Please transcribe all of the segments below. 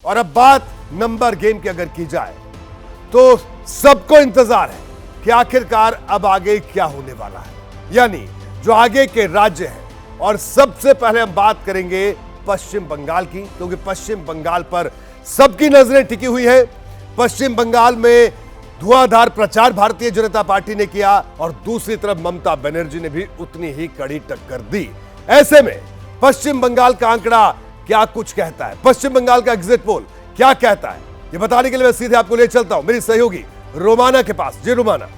और अब बात नंबर गेम की अगर की जाए तो सबको इंतजार है कि आखिरकार अब आगे क्या होने वाला है, यानी जो आगे के राज्य हैं। और सबसे पहले हम बात करेंगे पश्चिम बंगाल की, क्योंकि पश्चिम बंगाल पर सबकी नजरें टिकी हुई हैं। पश्चिम बंगाल में धुआंधार प्रचार भारतीय जनता पार्टी ने किया और दूसरी तरफ ममता बनर्जी ने भी उतनी ही कड़ी टक्कर दी। ऐसे में पश्चिम बंगाल का आंकड़ा क्या कुछ कहता है, पश्चिम बंगाल का एग्जिट पोल क्या कहता है, ये बताने के लिए मैं सीधे आपको ले चलता हूं मेरी सहयोगी रोमाना के पास। जी रोमाना।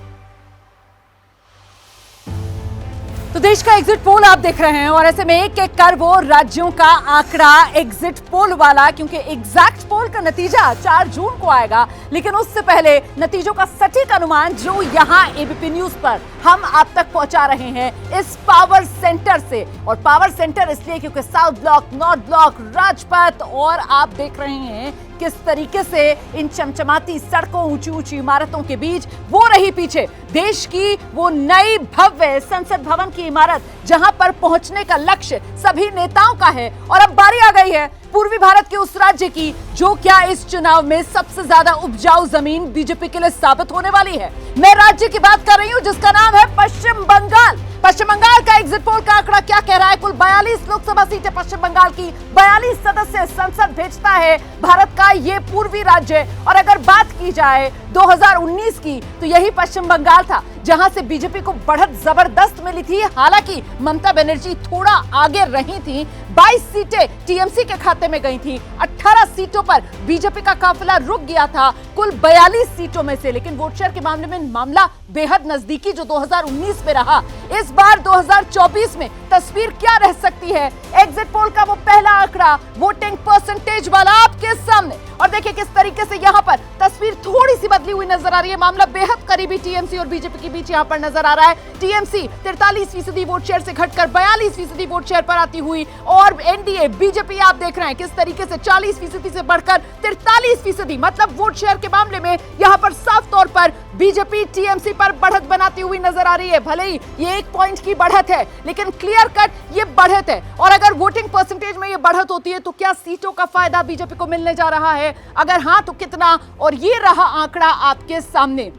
तो देश का एग्जिट पोल आप देख रहे हैं और ऐसे में एक एक कर वो राज्यों का आंकड़ा एग्जिट पोल वाला, क्योंकि एग्जैक्ट पोल का नतीजा 4 जून को आएगा, लेकिन उससे पहले नतीजों का सटीक अनुमान जो यहां एबीपी न्यूज पर हम आप तक पहुंचा रहे हैं इस पावर सेंटर से। और पावर सेंटर इसलिए क्योंकि south block, north block, Rajpath और आप देख रहे हैं किस तरीके से इन चमचमाती सड़कों, ऊंची ऊंची इमारतों के बीच वो रही पीछे देश की वो नई भव्य संसद भवन की इमारत, जहां पर पहुंचने का लक्ष्य सभी नेताओं का है। और अब बारी आ गई है पूर्वी भारत के उस राज्य की जो क्या इस चुनाव में सबसे ज्यादा उपजाऊ जमीन बीजेपी के लिए साबित होने वाली है। मैं राज्य की बात कर रही हूं जिसका नाम है पश्चिम बंगाल। पश्चिम बंगाल का एग्जिट पोल का आंकड़ा क्या कह रहा है? कुल 42 लोकसभा सीटें पश्चिम बंगाल की, 42 सदस्य संसद भेजता है भारत का ये पूर्वी राज्य। और अगर बात की जाए 2019 की तो यही पश्चिम बंगाल था जहां से बीजेपी को बढ़त जबरदस्त मिली थी। हालांकि ममता बनर्जी थोड़ा आगे रही थी, 22 सीटें टीएमसी के खाते में गई थी, 18 सीटों पर बीजेपी का काफिला रुक गया था कुल 42 सीटों में से। लेकिन वोट शेयर के मामले में मामला बेहद नजदीकी जो 2019 में रहा, इस बार 2024 में तस्वीर क्या रह सकती है? एग्जिट पोल का वो पहला आंकड़ा वोटिंग परसेंटेज वाला आपके सामने। और देखिए किस तरीके से यहां पर तस्वीर थोड़ी सी बदली हुई नजर आ रही है। मामला बेहद करीबी टीएमसी और बीजेपी के बीच यहां पर नजर आ रहा है। टीएमसी 43% वोट शेयर से घटकर 42% वोट शेयर पर आती हुई, और एनडीए बीजेपी आप देख रहे हैं किस तरीके से 40% से बढ़कर 43%, मतलब वोट शेयर के मामले में यहां पर साफ तौर पर बीजेपी टीएमसी पर बढ़त बनाती हुई नजर आ रही है। भले ही ये 1 पॉइंट की बढ़त है, लेकिन क्लियर कट ये बढ़त है। और अगर वोटिंग परसेंटेज में ये बढ़त होती है तो क्या सीटों का फायदा बीजेपी को मिलने जा रहा है? अगर हां तो कितना? और ये रहा आंकड़ा आपके सामने।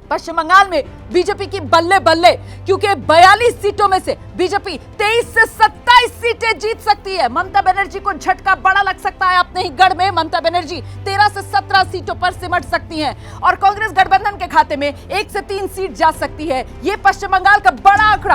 पश्चिम बंगाल में बीजेपी की बल्ले बल्ले, क्योंकि 42 सीटों में से बीजेपी 23 से 27 सीटें जीत सकती है। ममता बनर्जी को झटका बड़ा लग सकता है अपने ही गढ़ में। ममता बनर्जी 13 से 17 सीटों पर सिमट सकती हैं और कांग्रेस गठबंधन के खाते में 1 से 3 सीट जा सकती है। यह पश्चिम बंगाल का बड़ा आंकड़ा